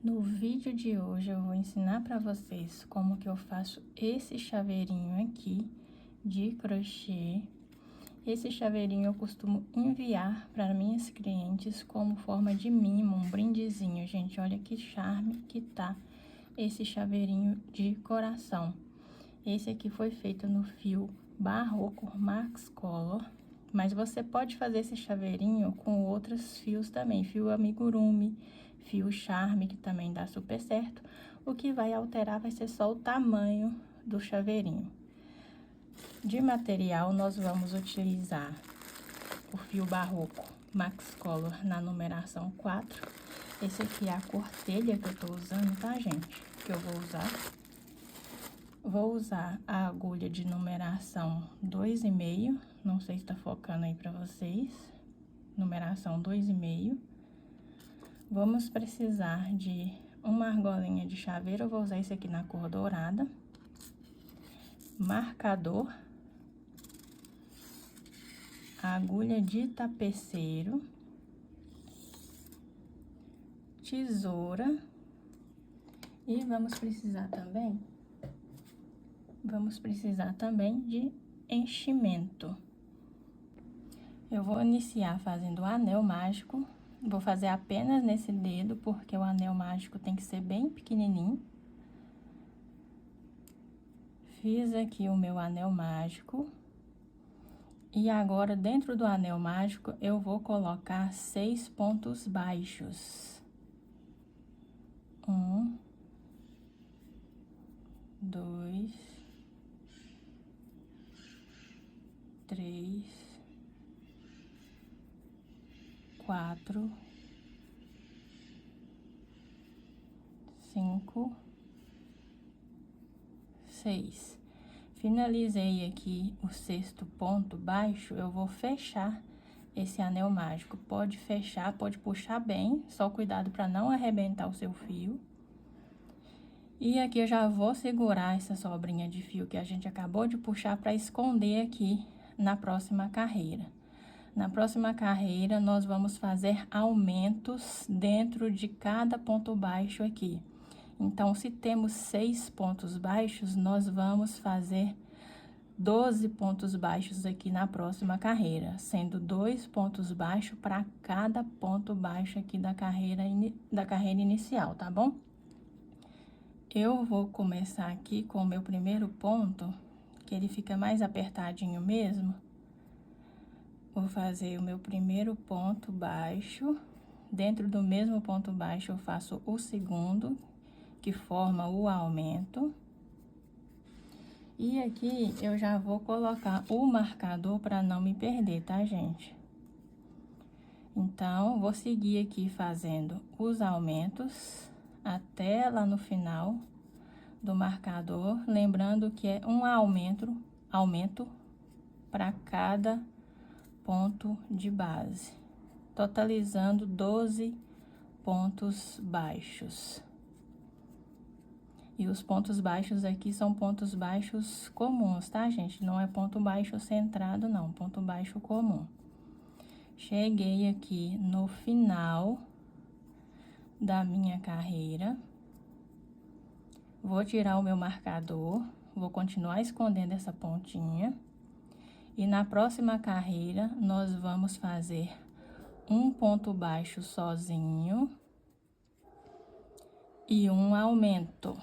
No vídeo de hoje eu vou ensinar para vocês como que eu faço esse chaveirinho aqui de crochê. Esse chaveirinho eu costumo enviar para minhas clientes como forma de mimo, um brindezinho, gente. Olha que charme que tá esse chaveirinho de coração. Esse aqui foi feito no fio Barroco Max Color, mas você pode fazer esse chaveirinho com outros fios também, fio amigurumi, fio charme, que também dá super certo. O que vai alterar vai ser só o tamanho do chaveirinho. De material, nós vamos utilizar o fio Barroco Max Color na numeração 4. Esse aqui é a cor telha que eu tô usando, tá, gente? Que eu vou usar. Vou usar a agulha de numeração 2,5. Não sei se tá focando aí pra vocês. Numeração 2,5. Vamos precisar de uma argolinha de chaveiro. Eu vou usar esse aqui na cor dourada. Marcador. Agulha de tapeceiro. Tesoura. E vamos precisar também de enchimento. Eu vou iniciar fazendo o anel mágico. Vou fazer apenas nesse dedo, porque o anel mágico tem que ser bem pequenininho. Fiz aqui o meu anel mágico. E agora, dentro do anel mágico, eu vou colocar 6 pontos baixos. 1, 2, 3, 4, 5, 6. Finalizei aqui o 6º ponto baixo, eu vou fechar esse anel mágico. Pode fechar, pode puxar bem, só cuidado para não arrebentar o seu fio. E aqui eu já vou segurar essa sobrinha de fio que a gente acabou de puxar para esconder aqui na próxima carreira. Na próxima carreira, nós vamos fazer aumentos dentro de cada ponto baixo aqui. Então, se temos 6 pontos baixos, nós vamos fazer 12 pontos baixos aqui na próxima carreira, sendo 2 pontos baixos para cada ponto baixo aqui da carreira inicial, tá bom? Eu vou começar aqui com o meu primeiro ponto, que ele fica mais apertadinho mesmo. Vou fazer o meu primeiro ponto baixo. Dentro do mesmo ponto baixo, eu faço o segundo, que forma o aumento. E aqui, eu já vou colocar o marcador para não me perder, tá, gente? Então, vou seguir aqui fazendo os aumentos até lá no final do marcador. Lembrando que é um aumento para cada ponto de base, totalizando 12 pontos baixos. E os pontos baixos aqui são pontos baixos comuns, tá, gente? Não é ponto baixo centrado, não, ponto baixo comum. Cheguei aqui no final da minha carreira. Vou tirar o meu marcador, vou continuar escondendo essa pontinha. E na próxima carreira, nós vamos fazer um ponto baixo sozinho e um aumento.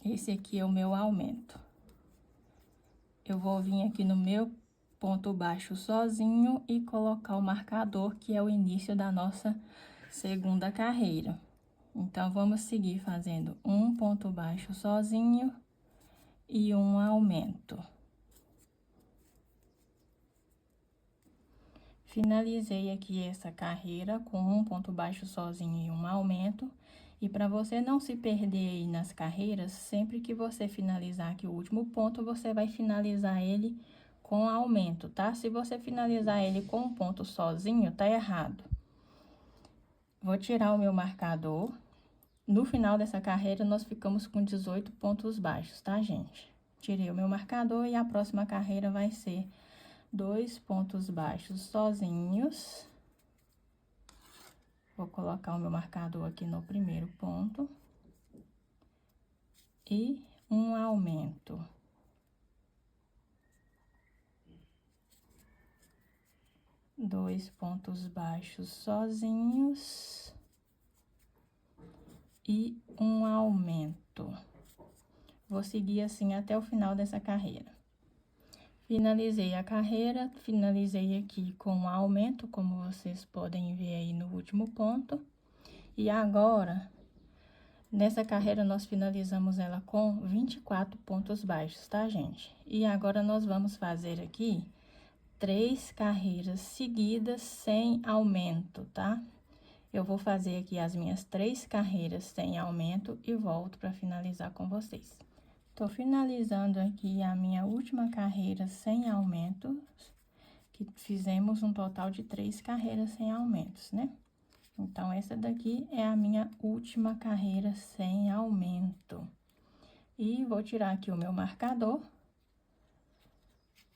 Esse aqui é o meu aumento. Eu vou vir aqui no meu ponto baixo sozinho e colocar o marcador, que é o início da nossa segunda carreira. Então, vamos seguir fazendo um ponto baixo sozinho e um aumento. Finalizei aqui essa carreira com um ponto baixo sozinho e um aumento. E para você não se perder aí nas carreiras, sempre que você finalizar aqui o último ponto, você vai finalizar ele com aumento, tá? Se você finalizar ele com um ponto sozinho, tá errado. Vou tirar o meu marcador. No final dessa carreira, nós ficamos com 18 pontos baixos, tá, gente? Tirei o meu marcador e a próxima carreira vai ser 2 pontos baixos sozinhos Vou colocar o meu marcador aqui no primeiro ponto. E um aumento. Dois pontos baixos sozinhos. E um aumento. Vou seguir assim até o final dessa carreira. Finalizei a carreira, finalizei aqui com um aumento, como vocês podem ver aí no último ponto. E agora, nessa carreira, nós finalizamos ela com 24 pontos baixos, tá, gente? E agora, nós vamos fazer aqui 3 carreiras seguidas sem aumento, tá? Eu vou fazer aqui as minhas 3 carreiras sem aumento e volto para finalizar com vocês. Tô finalizando aqui a minha última carreira sem aumentos, que fizemos um total de 3 carreiras sem aumentos, né? Então, essa daqui é a minha última carreira sem aumento. E vou tirar aqui o meu marcador.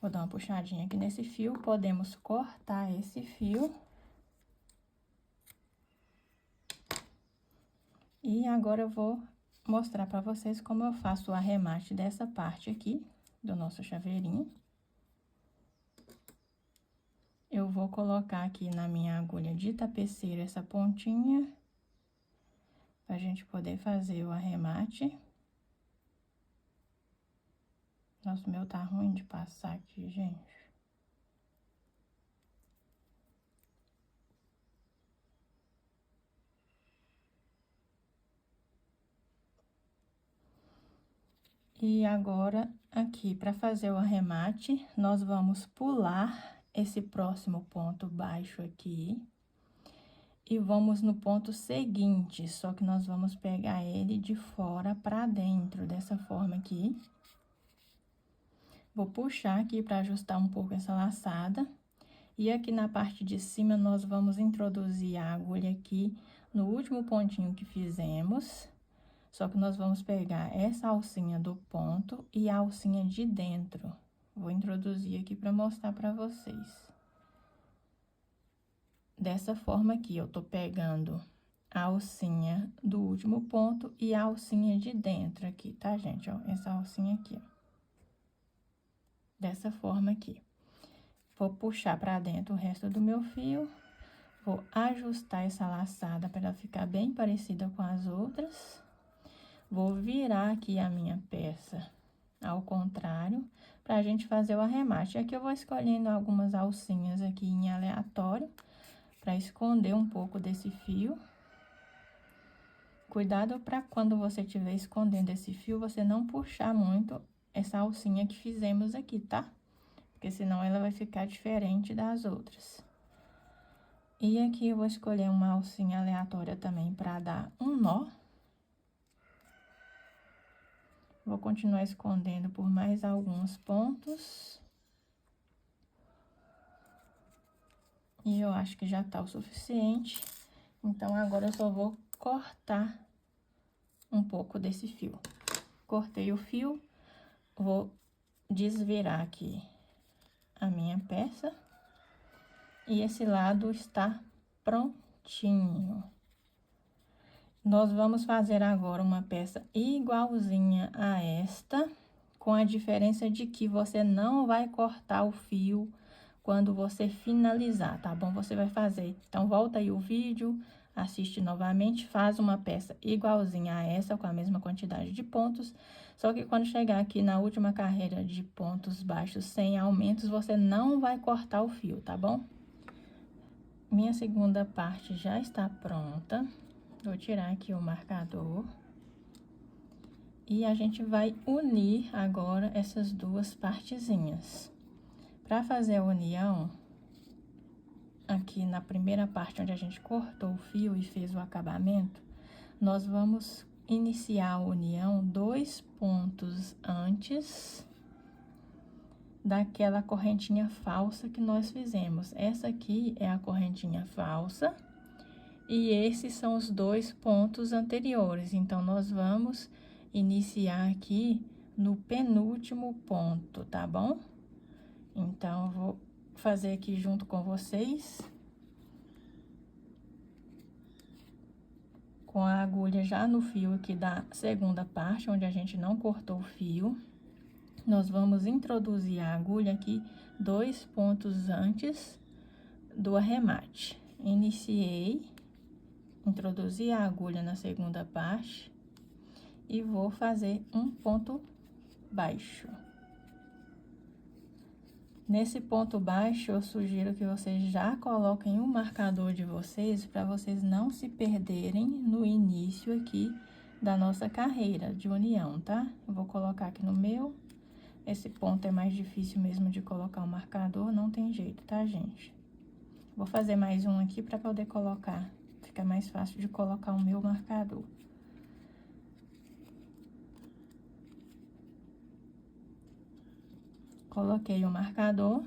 Vou dar uma puxadinha aqui nesse fio, podemos cortar esse fio. E agora eu vou mostrar para vocês como eu faço o arremate dessa parte aqui do nosso chaveirinho. Eu vou colocar aqui na minha agulha de tapeceiro essa pontinha, pra gente poder fazer o arremate. Nossa, o meu tá ruim de passar aqui, gente. E agora, aqui, para fazer o arremate, nós vamos pular esse próximo ponto baixo aqui. E vamos no ponto seguinte, só que nós vamos pegar ele de fora para dentro, dessa forma aqui. Vou puxar aqui para ajustar um pouco essa laçada. E aqui na parte de cima, nós vamos introduzir a agulha aqui no último pontinho que fizemos. Só que nós vamos pegar essa alcinha do ponto e a alcinha de dentro. Vou introduzir aqui para mostrar para vocês. Dessa forma aqui, eu tô pegando a alcinha do último ponto e a alcinha de dentro aqui, tá, gente? Ó, essa alcinha aqui, ó. Dessa forma aqui. Vou puxar para dentro o resto do meu fio. Vou ajustar essa laçada para ela ficar bem parecida com as outras. Vou virar aqui a minha peça ao contrário, pra gente fazer o arremate. Aqui eu vou escolhendo algumas alcinhas aqui em aleatório, pra esconder um pouco desse fio. Cuidado pra quando você estiver escondendo esse fio, você não puxar muito essa alcinha que fizemos aqui, tá? Porque senão ela vai ficar diferente das outras. E aqui eu vou escolher uma alcinha aleatória também pra dar um nó. Vou continuar escondendo por mais alguns pontos. E eu acho que já tá o suficiente. Então, agora eu só vou cortar um pouco desse fio. Cortei o fio, vou desvirar aqui a minha peça. E esse lado está prontinho. Nós vamos fazer agora uma peça igualzinha a esta, com a diferença de que você não vai cortar o fio quando você finalizar, tá bom? Você vai fazer. Então, volta aí o vídeo, assiste novamente, faz uma peça igualzinha a essa, com a mesma quantidade de pontos. Só que quando chegar aqui na última carreira de pontos baixos sem aumentos, você não vai cortar o fio, tá bom? Minha segunda parte já está pronta. Vou tirar aqui o marcador. E a gente vai unir agora essas duas partezinhas. Para fazer a união, aqui na primeira parte onde a gente cortou o fio e fez o acabamento, nós vamos iniciar a união 2 pontos antes daquela correntinha falsa que nós fizemos. Essa aqui é a correntinha falsa. E esses são os 2 pontos anteriores. Então, nós vamos iniciar aqui no penúltimo ponto, tá bom? Então, eu vou fazer aqui junto com vocês. com a agulha já no fio aqui da segunda parte, onde a gente não cortou o fio. Nós vamos introduzir a agulha aqui 2 pontos antes do arremate. Iniciei, introduzi a agulha na segunda parte e vou fazer um ponto baixo. Nesse ponto baixo, eu sugiro que vocês já coloquem o marcador de vocês, para vocês não se perderem no início aqui da nossa carreira de união, tá? Eu vou colocar aqui no meu. Esse ponto é mais difícil mesmo de colocar o marcador, não tem jeito, tá, gente? Vou fazer mais um aqui para poder colocar, fica mais fácil de colocar o meu marcador. Coloquei o marcador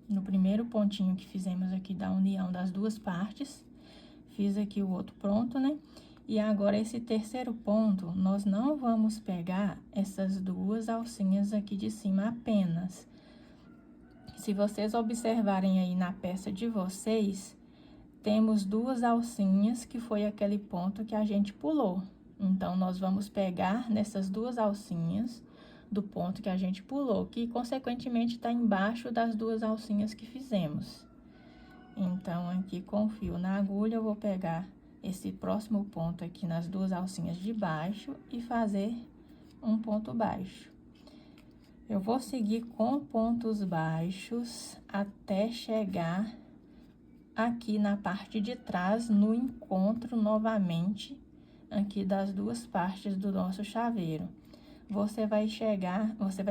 no primeiro pontinho que fizemos aqui da união das duas partes. Fiz aqui o outro pronto, né? E agora, esse terceiro ponto, nós não vamos pegar essas duas alcinhas aqui de cima apenas. Se vocês observarem aí na peça de vocês, temos duas alcinhas, que foi aquele ponto que a gente pulou. Então, nós vamos pegar nessas duas alcinhas do ponto que a gente pulou, que consequentemente está embaixo das duas alcinhas que fizemos. Então, aqui com o fio na agulha, eu vou pegar esse próximo ponto aqui nas duas alcinhas de baixo e fazer um ponto baixo. Eu vou seguir com pontos baixos até chegar aqui na parte de trás, no encontro novamente aqui das duas partes do nosso chaveiro. Você vai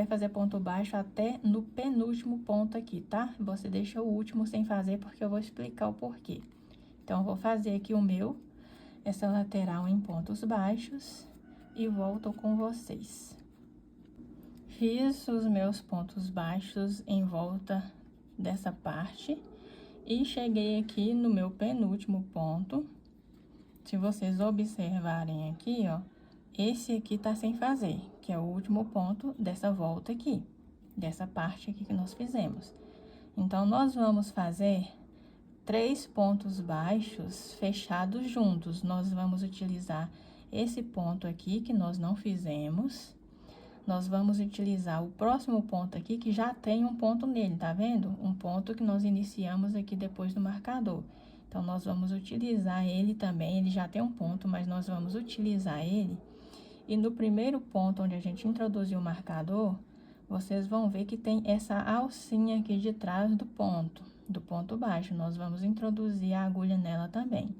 fazer ponto baixo até no penúltimo ponto aqui, tá? Você deixa o último sem fazer, porque eu vou explicar o porquê. Então, eu vou fazer aqui essa lateral em pontos baixos e volto com vocês. Fiz os meus pontos baixos em volta dessa parte e cheguei aqui no meu penúltimo ponto. Se vocês observarem aqui, ó, esse aqui tá sem fazer, que é o último ponto dessa volta aqui, dessa parte aqui que nós fizemos. Então, nós vamos fazer 3 pontos baixos fechados juntos. Nós vamos utilizar esse ponto aqui que nós não fizemos. Nós vamos utilizar o próximo ponto aqui, que já tem um ponto nele, tá vendo? Um ponto que nós iniciamos aqui depois do marcador. Então, nós vamos utilizar ele também, ele já tem um ponto, mas nós vamos utilizar ele. E no primeiro ponto, onde a gente introduziu o marcador, vocês vão ver que tem essa alcinha aqui de trás do ponto baixo. Nós vamos introduzir a agulha nela também.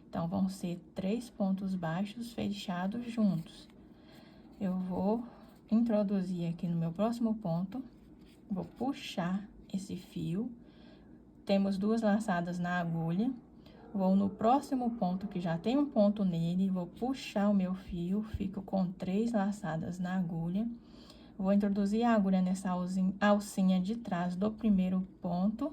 Então, vão ser 3 pontos baixos fechados juntos. Eu vou introduzir aqui no meu próximo ponto, vou puxar esse fio. Temos 2 laçadas na agulha. Vou no próximo ponto, que já tem um ponto nele, vou puxar o meu fio, fico com 3 laçadas na agulha. Vou introduzir a agulha nessa alcinha de trás do primeiro ponto.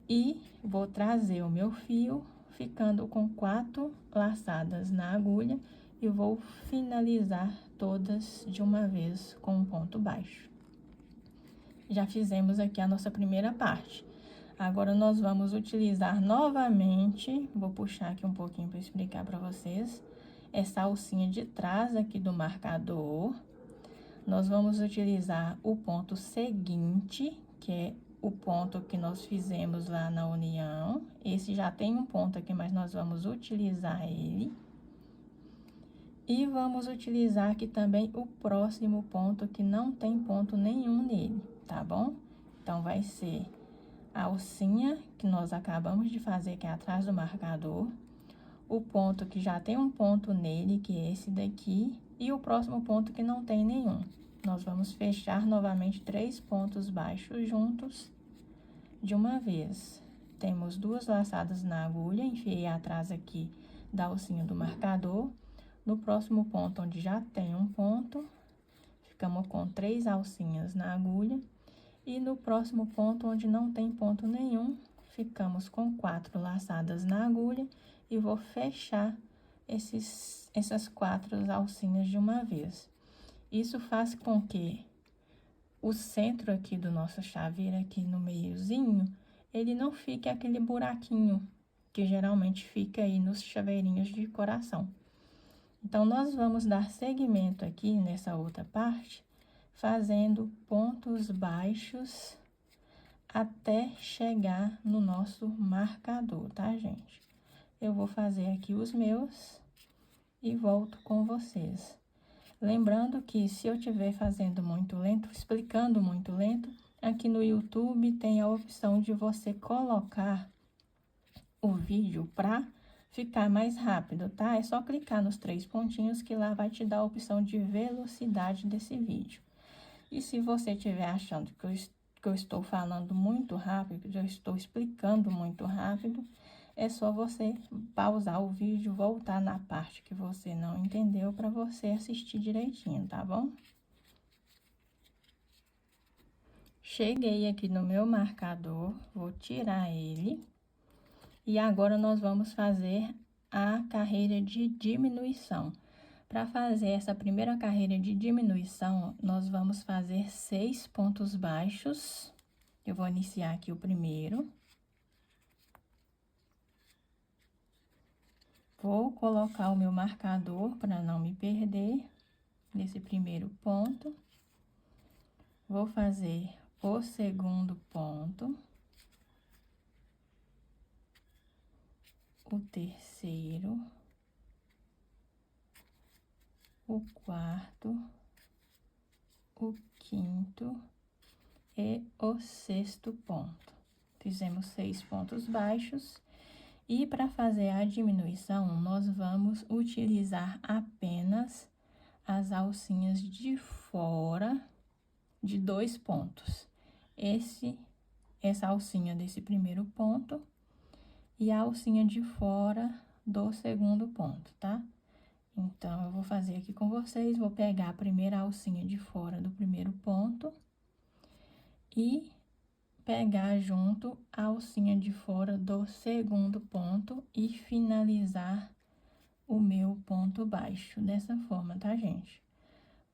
E vou trazer o meu fio, ficando com 4 laçadas na agulha. E vou finalizar todas de uma vez com um ponto baixo. Já fizemos aqui a nossa primeira parte. Agora, nós vamos utilizar novamente, vou puxar aqui um pouquinho para explicar para vocês, essa alcinha de trás aqui do marcador. Nós vamos utilizar o ponto seguinte, que é o ponto que nós fizemos lá na união. Esse já tem um ponto aqui, mas nós vamos utilizar ele. E vamos utilizar aqui também o próximo ponto, que não tem ponto nenhum nele, tá bom? Então, vai ser a alcinha que nós acabamos de fazer, que é atrás do marcador, o ponto que já tem um ponto nele, que é esse daqui, e o próximo ponto que não tem nenhum. Nós vamos fechar novamente 3 pontos baixos juntos de uma vez. Temos 2 laçadas na agulha, enfiei atrás aqui da alcinha do marcador. No próximo ponto, onde já tem um ponto, ficamos com 3 alcinhas na agulha. E no próximo ponto, onde não tem ponto nenhum, ficamos com 4 laçadas na agulha e vou fechar essas 4 alcinhas de uma vez. Isso faz com que o centro aqui do nosso chaveiro, aqui no meiozinho, ele não fique aquele buraquinho que geralmente fica aí nos chaveirinhos de coração. Então, nós vamos dar seguimento aqui nessa outra parte, fazendo pontos baixos até chegar no nosso marcador, tá, gente? Eu vou fazer aqui os meus e volto com vocês. Lembrando que se eu estiver fazendo muito lento, explicando muito lento, aqui no YouTube tem a opção de você colocar o vídeo para ficar mais rápido, tá? É só clicar nos 3 pontinhos que lá vai te dar a opção de velocidade desse vídeo. E se você estiver achando que eu estou falando muito rápido, que eu estou explicando muito rápido, é só você pausar o vídeo, voltar na parte que você não entendeu para você assistir direitinho, tá bom? Cheguei aqui no meu marcador, vou tirar ele. E agora, nós vamos fazer a carreira de diminuição. Para fazer essa primeira carreira de diminuição, nós vamos fazer 6 pontos baixos. Eu vou iniciar aqui o primeiro. Vou colocar o meu marcador para não me perder nesse primeiro ponto. Vou fazer o segundo ponto. O terceiro, o quarto, o quinto e o sexto ponto. Fizemos 6 pontos baixos. E para fazer a diminuição, nós vamos utilizar apenas as alcinhas de fora de 2 pontos. Essa alcinha desse primeiro ponto e a alcinha de fora do segundo ponto, tá? Então, eu vou fazer aqui com vocês, vou pegar a primeira alcinha de fora do primeiro ponto e pegar junto a alcinha de fora do segundo ponto e finalizar o meu ponto baixo, dessa forma, tá, gente?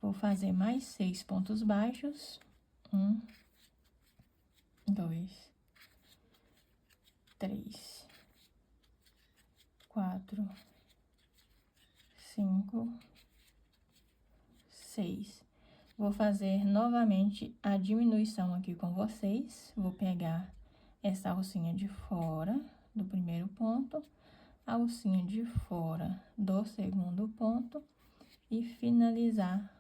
Vou fazer mais 6 pontos baixos. 1, 2, 3, 4, 5, 6. Vou fazer novamente a diminuição aqui com vocês. Vou pegar essa alcinha de fora do primeiro ponto, a alcinha de fora do segundo ponto e finalizar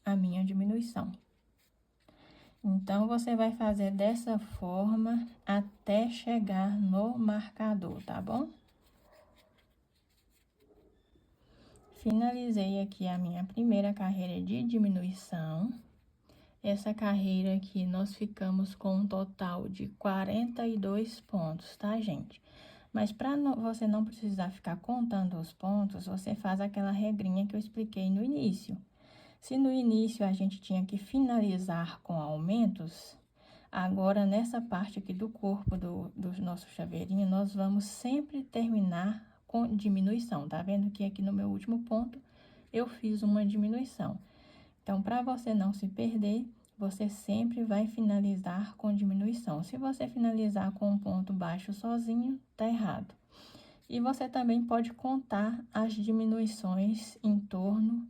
a minha diminuição. Então, você vai fazer dessa forma até chegar no marcador, tá bom? Finalizei aqui a minha primeira carreira de diminuição. Essa carreira aqui, nós ficamos com um total de 42 pontos, tá, gente? Mas para você não precisar ficar contando os pontos, você faz aquela regrinha que eu expliquei no início. Se no início a gente tinha que finalizar com aumentos, agora nessa parte aqui do corpo do nosso chaveirinho, nós vamos sempre terminar com diminuição. Tá vendo que aqui no meu último ponto eu fiz uma diminuição. Então, para você não se perder, você sempre vai finalizar com diminuição. Se você finalizar com um ponto baixo sozinho, tá errado. E você também pode contar as diminuições em torno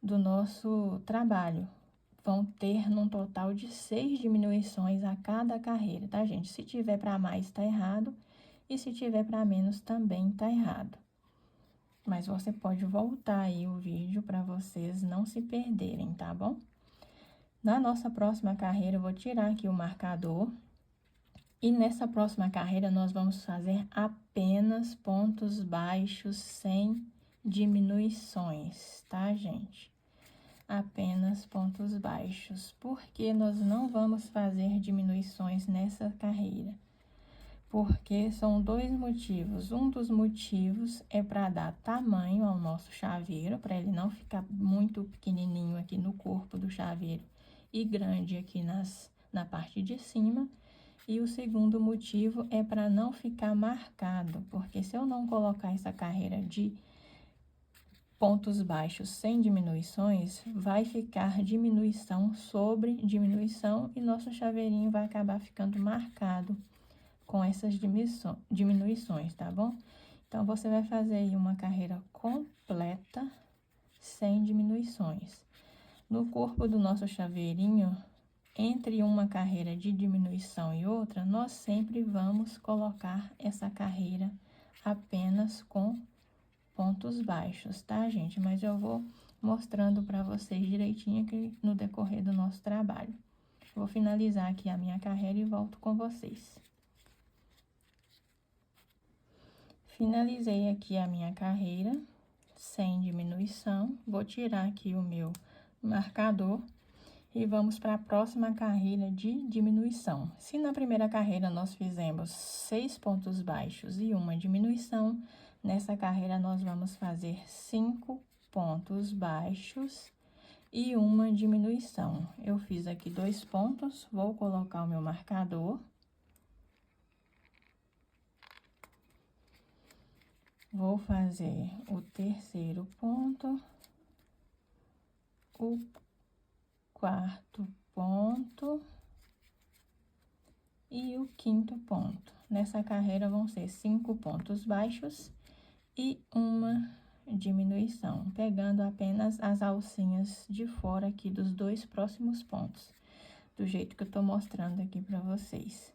do nosso trabalho. Vão ter num total de 6 diminuições a cada carreira, tá, gente? Se tiver para mais, tá errado. E se tiver para menos, também tá errado. Mas você pode voltar aí o vídeo para vocês não se perderem, tá bom? Na nossa próxima carreira, eu vou tirar aqui o marcador. E nessa próxima carreira, nós vamos fazer apenas pontos baixos sem diminuições, tá, gente? Apenas pontos baixos, porque nós não vamos fazer diminuições nessa carreira. Porque são 2 motivos. Um dos motivos é para dar tamanho ao nosso chaveiro, para ele não ficar muito pequenininho aqui no corpo do chaveiro e grande aqui na parte de cima. E o segundo motivo é para não ficar marcado, porque se eu não colocar essa carreira de pontos baixos sem diminuições, vai ficar diminuição sobre diminuição e nosso chaveirinho vai acabar ficando marcado com essas diminuições, tá bom? Então, você vai fazer aí uma carreira completa, sem diminuições. No corpo do nosso chaveirinho, entre uma carreira de diminuição e outra, nós sempre vamos colocar essa carreira apenas com pontos baixos, tá, gente? Mas eu vou mostrando para vocês direitinho aqui no decorrer do nosso trabalho. Vou finalizar aqui a minha carreira e volto com vocês. Finalizei aqui a minha carreira sem diminuição. Vou tirar aqui o meu marcador e vamos para a próxima carreira de diminuição. Se na primeira carreira nós fizemos 6 pontos baixos e uma diminuição, nessa carreira nós vamos fazer 5 pontos baixos e uma diminuição. Eu fiz aqui 2 pontos, vou colocar o meu marcador. Vou fazer o terceiro ponto, o quarto ponto e o quinto ponto. Nessa carreira vão ser 5 pontos baixos e uma diminuição, pegando apenas as alcinhas de fora aqui dos 2 próximos pontos, do jeito que eu tô mostrando aqui para vocês.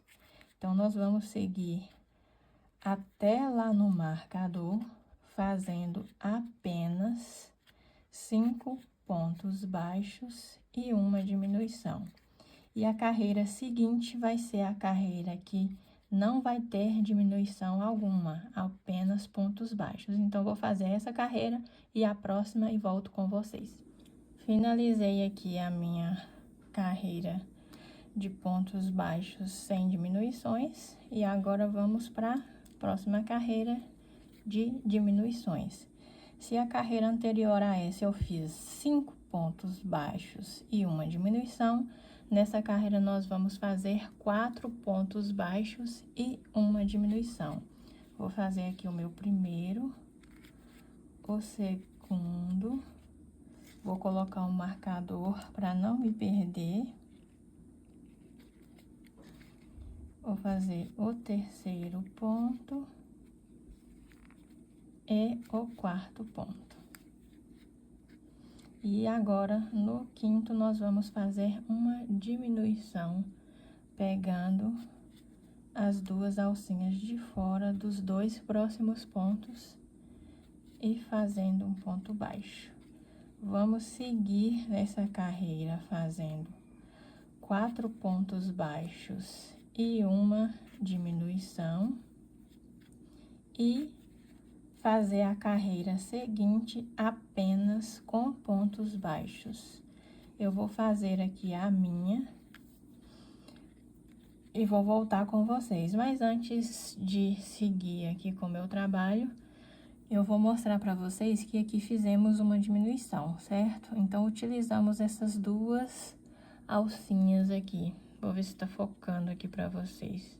Então, nós vamos seguir até lá no marcador, fazendo apenas 5 pontos baixos e uma diminuição. E a carreira seguinte vai ser a carreira que não vai ter diminuição alguma, apenas pontos baixos. Então, vou fazer essa carreira e a próxima e volto com vocês. Finalizei aqui a minha carreira de pontos baixos sem diminuições e agora vamos para a próxima carreira de diminuições. Se a carreira anterior a essa eu fiz 5 pontos baixos e uma diminuição, nessa carreira nós vamos fazer 4 pontos baixos e uma diminuição. Vou fazer aqui o meu primeiro, o segundo, vou colocar um marcador para não me perder. Vou fazer o terceiro ponto e o quarto ponto. E agora, no quinto, nós vamos fazer uma diminuição, pegando as 2 alcinhas de fora dos 2 próximos pontos e fazendo um ponto baixo. Vamos seguir nessa carreira fazendo 4 pontos baixos e uma diminuição e fazer a carreira seguinte apenas com pontos baixos. Eu vou fazer aqui a minha e vou voltar com vocês. Mas antes de seguir aqui com o meu trabalho, eu vou mostrar para vocês que aqui fizemos uma diminuição, certo? Então, utilizamos essas 2 alcinhas aqui. Vou ver se tá focando aqui para vocês.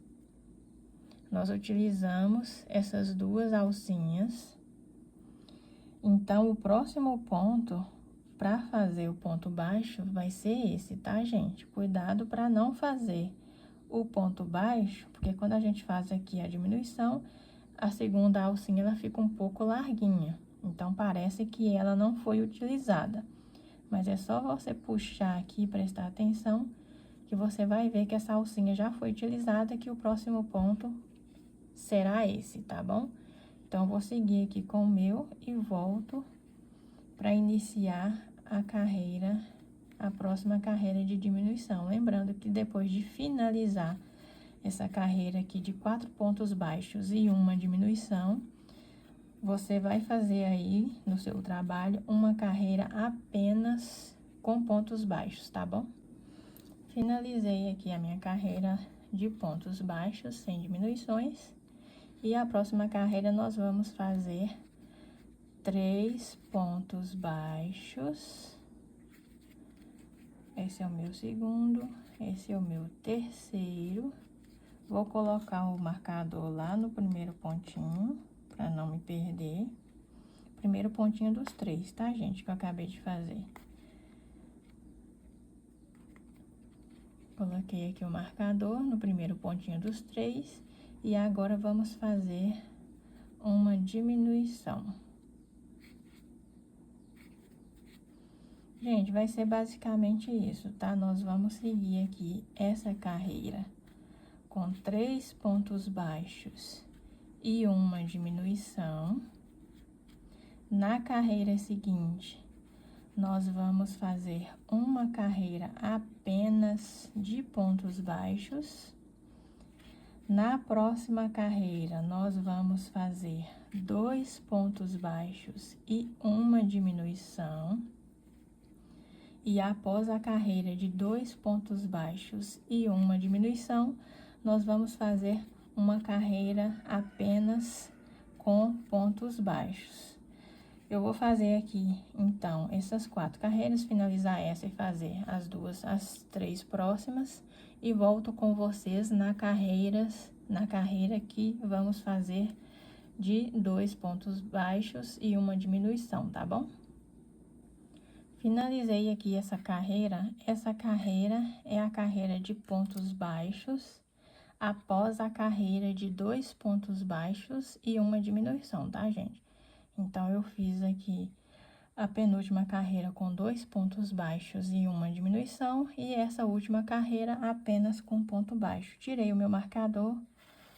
Nós utilizamos essas 2 alcinhas. Então, o próximo ponto, para fazer o ponto baixo, vai ser esse, tá, gente? Cuidado para não fazer o ponto baixo, porque quando a gente faz aqui a diminuição, a segunda alcinha, ela fica um pouco larguinha. Então, parece que ela não foi utilizada. Mas é só você puxar aqui e prestar atenção, que você vai ver que essa alcinha já foi utilizada, que o próximo ponto será esse, tá bom? Então, vou seguir aqui com o meu e volto para iniciar a carreira, a próxima carreira de diminuição. Lembrando que depois de finalizar essa carreira aqui de 4 pontos baixos e uma diminuição, você vai fazer aí no seu trabalho uma carreira apenas com pontos baixos, tá bom? Finalizei aqui a minha carreira de pontos baixos sem diminuições. E a próxima carreira nós vamos fazer 3 pontos baixos. Esse é o meu segundo, esse é o meu terceiro. Vou colocar o marcador lá no primeiro pontinho, para não me perder. Primeiro pontinho dos 3, tá, gente? Que eu acabei de fazer. Coloquei aqui o marcador no primeiro pontinho dos 3 E agora, vamos fazer uma diminuição. Gente, vai ser basicamente isso, tá? Nós vamos seguir aqui essa carreira com 3 pontos baixos e uma diminuição. Na carreira seguinte, nós vamos fazer uma carreira apenas de pontos baixos. Na próxima carreira, nós vamos fazer 2 pontos baixos e uma diminuição. E após a carreira de 2 pontos baixos e uma diminuição, nós vamos fazer uma carreira apenas com pontos baixos. Eu vou fazer aqui, então, essas 4 carreiras, finalizar essa e fazer as 3 próximas. E volto com vocês na carreira que vamos fazer de 2 pontos baixos e uma diminuição, tá bom? Finalizei aqui essa carreira é a carreira de pontos baixos, após a carreira de 2 pontos baixos e uma diminuição, tá, gente? Então, eu fiz aqui a penúltima carreira com 2 pontos baixos e uma diminuição, e essa última carreira apenas com ponto baixo. Tirei o meu marcador,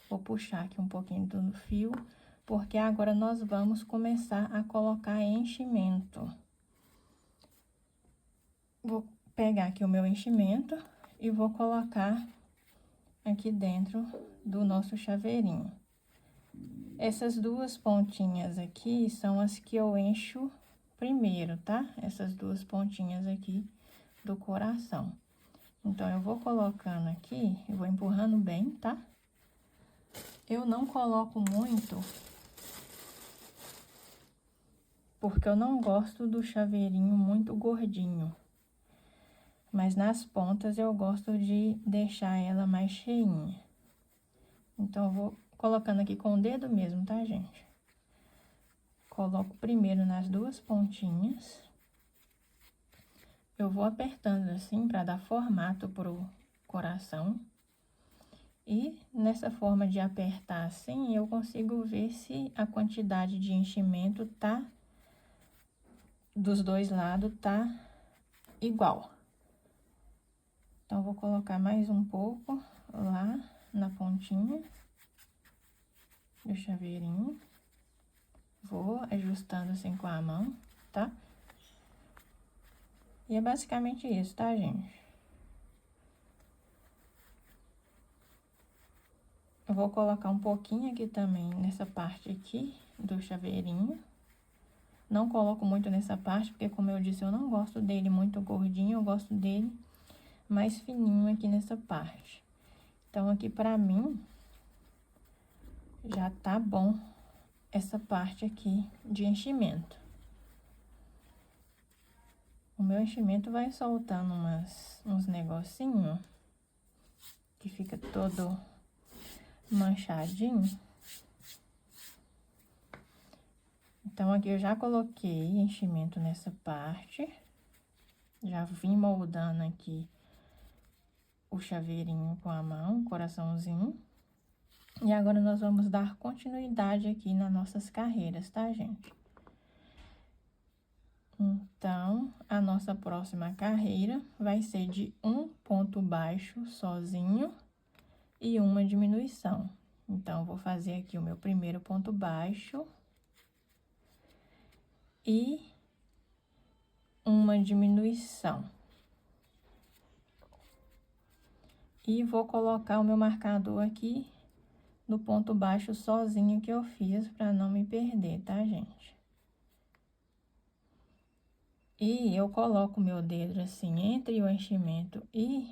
vou puxar aqui um pouquinho do fio, porque agora nós vamos começar a colocar enchimento. Vou pegar aqui o meu enchimento e vou colocar aqui dentro do nosso chaveirinho. Essas 2 pontinhas aqui são as que eu encho primeiro, tá? Essas 2 pontinhas aqui do coração. Então, eu vou colocando aqui, eu vou empurrando bem, tá? Eu não coloco muito, porque eu não gosto do chaveirinho muito gordinho. Mas nas pontas eu gosto de deixar ela mais cheinha. Então, eu vou colocando aqui com o dedo mesmo, tá, gente? Coloco primeiro nas 2 pontinhas. Eu vou apertando assim para dar formato pro coração. E nessa forma de apertar assim, eu consigo ver se a quantidade de enchimento tá dos 2 lados tá igual. Então, vou colocar mais um pouco lá na pontinha do chaveirinho. Vou ajustando assim com a mão, tá? E é basicamente isso, tá, gente? Eu vou colocar um pouquinho aqui também nessa parte aqui do chaveirinho. Não coloco muito nessa parte, porque como eu disse, eu não gosto dele muito gordinho, eu gosto dele mais fininho aqui nessa parte. Então, aqui pra mim, já tá bom essa parte aqui de enchimento. O meu enchimento vai soltando uns negocinhos que fica todo manchadinho. Então, aqui eu já coloquei enchimento nessa parte. Já vim moldando aqui o chaveirinho com a mão, o coraçãozinho. E agora, nós vamos dar continuidade aqui nas nossas carreiras, tá, gente? Então, a nossa próxima carreira vai ser de 1 ponto baixo sozinho e uma diminuição. Então, vou fazer aqui o meu primeiro ponto baixo e uma diminuição. E vou colocar o meu marcador aqui no ponto baixo sozinho que eu fiz, para não me perder, tá, gente? E eu coloco o meu dedo assim entre o enchimento e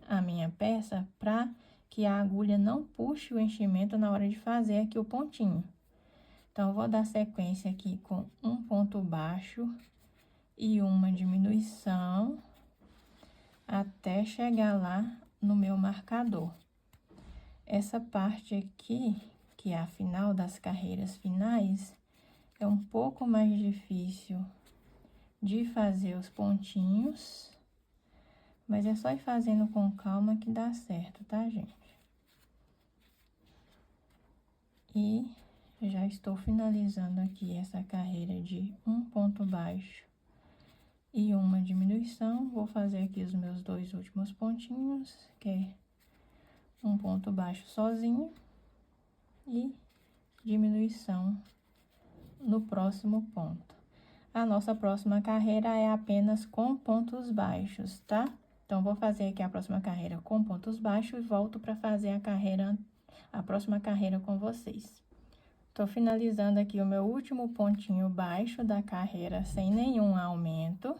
a minha peça, para que a agulha não puxe o enchimento na hora de fazer aqui o pontinho. Então, eu vou dar sequência aqui com um ponto baixo e uma diminuição, até chegar lá no meu marcador. Essa parte aqui, que é a final das carreiras finais, é um pouco mais difícil de fazer os pontinhos, mas é só ir fazendo com calma que dá certo, tá, gente? E já estou finalizando aqui essa carreira de um ponto baixo e uma diminuição. Vou fazer aqui os meus 2 últimos pontinhos, que é um ponto baixo sozinho e diminuição no próximo ponto. A nossa próxima carreira é apenas com pontos baixos, tá? Então, vou fazer aqui a próxima carreira com pontos baixos e volto para fazer a próxima carreira com vocês. Tô finalizando aqui o meu último pontinho baixo da carreira sem nenhum aumento.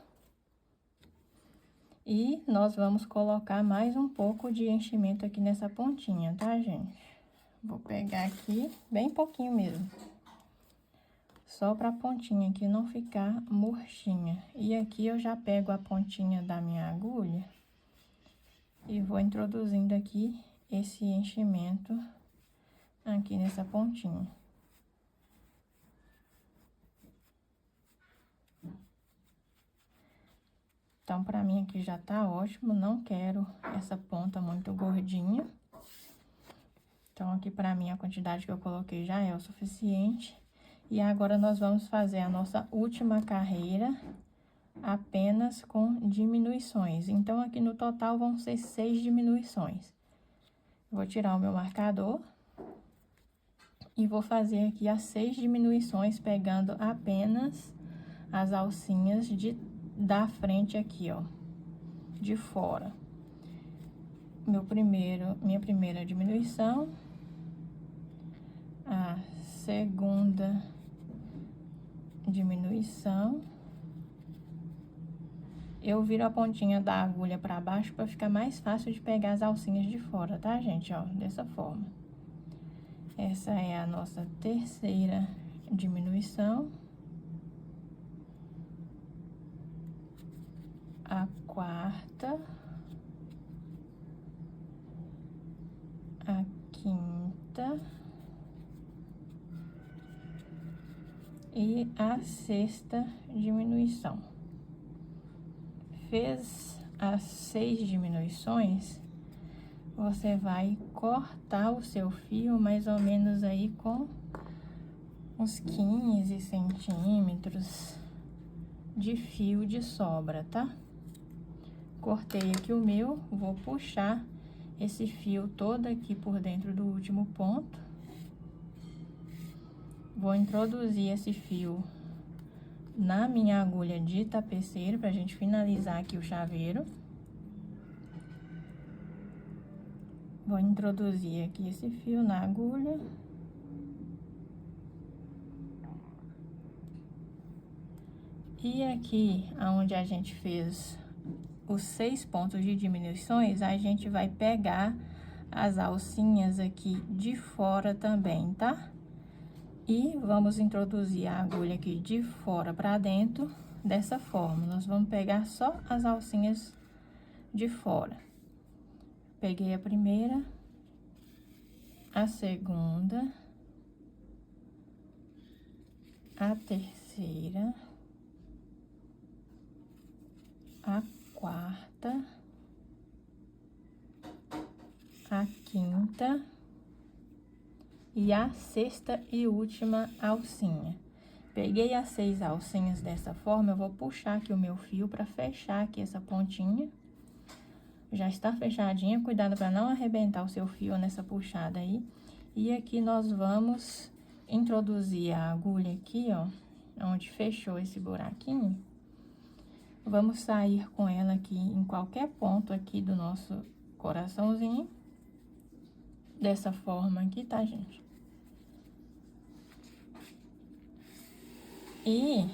E nós vamos colocar mais um pouco de enchimento aqui nessa pontinha, tá, gente? Vou pegar aqui bem pouquinho mesmo. Só pra pontinha aqui não ficar murchinha. E aqui eu já pego a pontinha da minha agulha e vou introduzindo aqui esse enchimento aqui nessa pontinha. Então, pra mim aqui já tá ótimo, não quero essa ponta muito gordinha. Então, aqui pra mim a quantidade que eu coloquei já é o suficiente. E agora nós vamos fazer a nossa última carreira apenas com diminuições. Então, aqui no total vão ser 6 diminuições. Vou tirar o meu marcador e vou fazer aqui as 6 diminuições, pegando apenas as alcinhas da frente aqui, ó, de fora. Minha primeira diminuição, a segunda diminuição. Eu viro a pontinha da agulha para baixo para ficar mais fácil de pegar as alcinhas de fora, tá, gente? Ó, dessa forma. Essa é a nossa terceira diminuição. A quarta. A quinta. E a sexta diminuição. Fez as 6 diminuições, você vai cortar o seu fio mais ou menos aí com uns 15 centímetros de fio de sobra, tá? Cortei aqui o meu, vou puxar esse fio todo aqui por dentro do último ponto. Vou introduzir esse fio na minha agulha de tapeceiro pra gente finalizar aqui o chaveiro. Vou introduzir aqui esse fio na agulha. E aqui, onde a gente fez os 6 pontos de diminuições, a gente vai pegar as alcinhas aqui de fora também, tá? E vamos introduzir a agulha aqui de fora para dentro, dessa forma. Nós vamos pegar só as alcinhas de fora. Peguei a primeira, a segunda, a terceira, a quarta, a quinta e a sexta e última alcinha. Peguei as 6 alcinhas dessa forma, eu vou puxar aqui o meu fio para fechar aqui essa pontinha. Já está fechadinha, cuidado para não arrebentar o seu fio nessa puxada aí. E aqui nós vamos introduzir a agulha aqui, ó, onde fechou esse buraquinho. Vamos sair com ela aqui em qualquer ponto aqui do nosso coraçãozinho. Dessa forma aqui, tá, gente? E,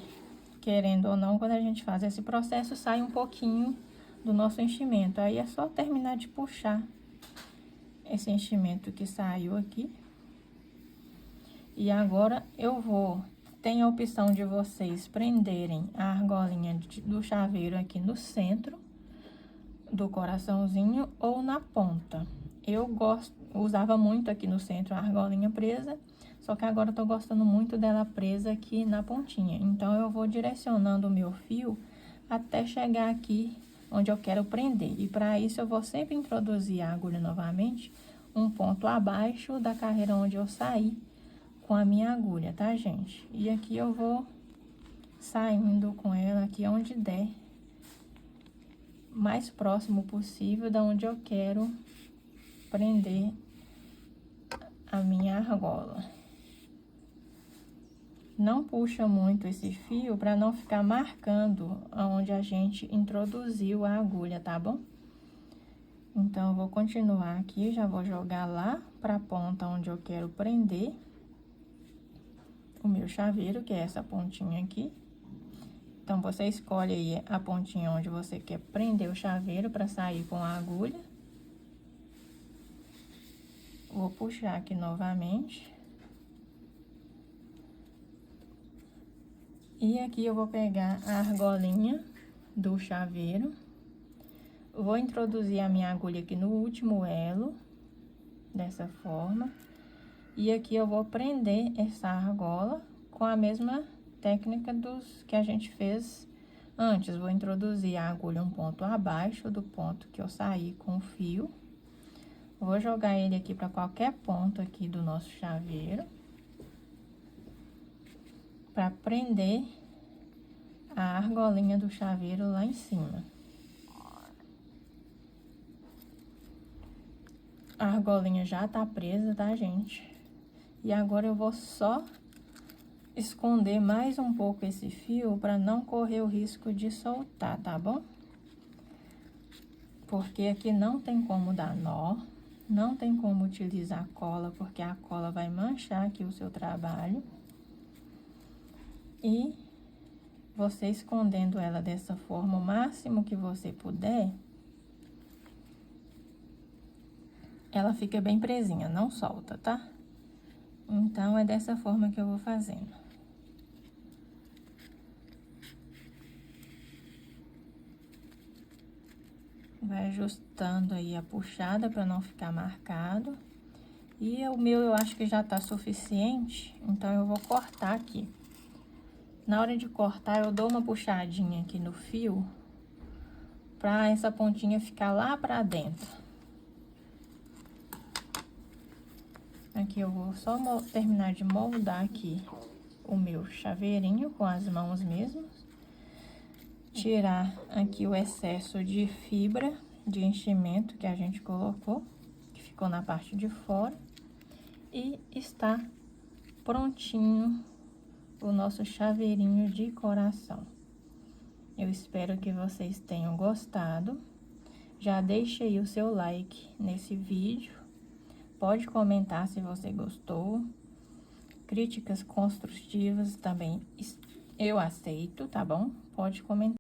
querendo ou não, quando a gente faz esse processo, sai um pouquinho do nosso enchimento. Aí é só terminar de puxar esse enchimento que saiu aqui. E agora tem a opção de vocês prenderem a argolinha do chaveiro aqui no centro do coraçãozinho ou na ponta. Eu usava muito aqui no centro a argolinha presa, só que agora eu tô gostando muito dela presa aqui na pontinha. Então, eu vou direcionando o meu fio até chegar aqui onde eu quero prender. E para isso, eu vou sempre introduzir a agulha novamente um ponto abaixo da carreira onde eu saí com a minha agulha, tá, gente? E aqui eu vou saindo com ela aqui onde der, mais próximo possível da onde eu quero prender a minha argola. Não puxa muito esse fio para não ficar marcando aonde a gente introduziu a agulha, tá bom? Então, eu vou continuar aqui, já vou jogar lá pra ponta onde eu quero prender o meu chaveiro, que é essa pontinha aqui. Então, você escolhe aí a pontinha onde você quer prender o chaveiro para sair com a agulha. Vou puxar aqui novamente. E aqui eu vou pegar a argolinha do chaveiro. Vou introduzir a minha agulha aqui no último elo, dessa forma. E aqui eu vou prender essa argola com a mesma técnica dos que a gente fez antes. Vou introduzir a agulha um ponto abaixo do ponto que eu saí com o fio. Vou jogar ele aqui para qualquer ponto aqui do nosso chaveiro, para prender a argolinha do chaveiro lá em cima. A argolinha já tá presa, tá, gente? E agora eu vou só esconder mais um pouco esse fio para não correr o risco de soltar, tá bom? Porque aqui não tem como dar nó, não tem como utilizar cola, porque a cola vai manchar aqui o seu trabalho. E você escondendo ela dessa forma, o máximo que você puder, ela fica bem presinha, não solta, tá? Então, é dessa forma que eu vou fazendo. Vai ajustando aí a puxada para não ficar marcado. E o meu eu acho que já tá suficiente, então eu vou cortar aqui. Na hora de cortar, eu dou uma puxadinha aqui no fio, pra essa pontinha ficar lá pra dentro. Aqui eu vou só terminar de moldar aqui o meu chaveirinho com as mãos mesmo. Tirar aqui o excesso de fibra de enchimento que a gente colocou, que ficou na parte de fora. E está prontinho o nosso chaveirinho de coração. Eu espero que vocês tenham gostado. Já deixe aí o seu like nesse vídeo. Pode comentar se você gostou. Críticas construtivas também eu aceito, tá bom? Pode comentar.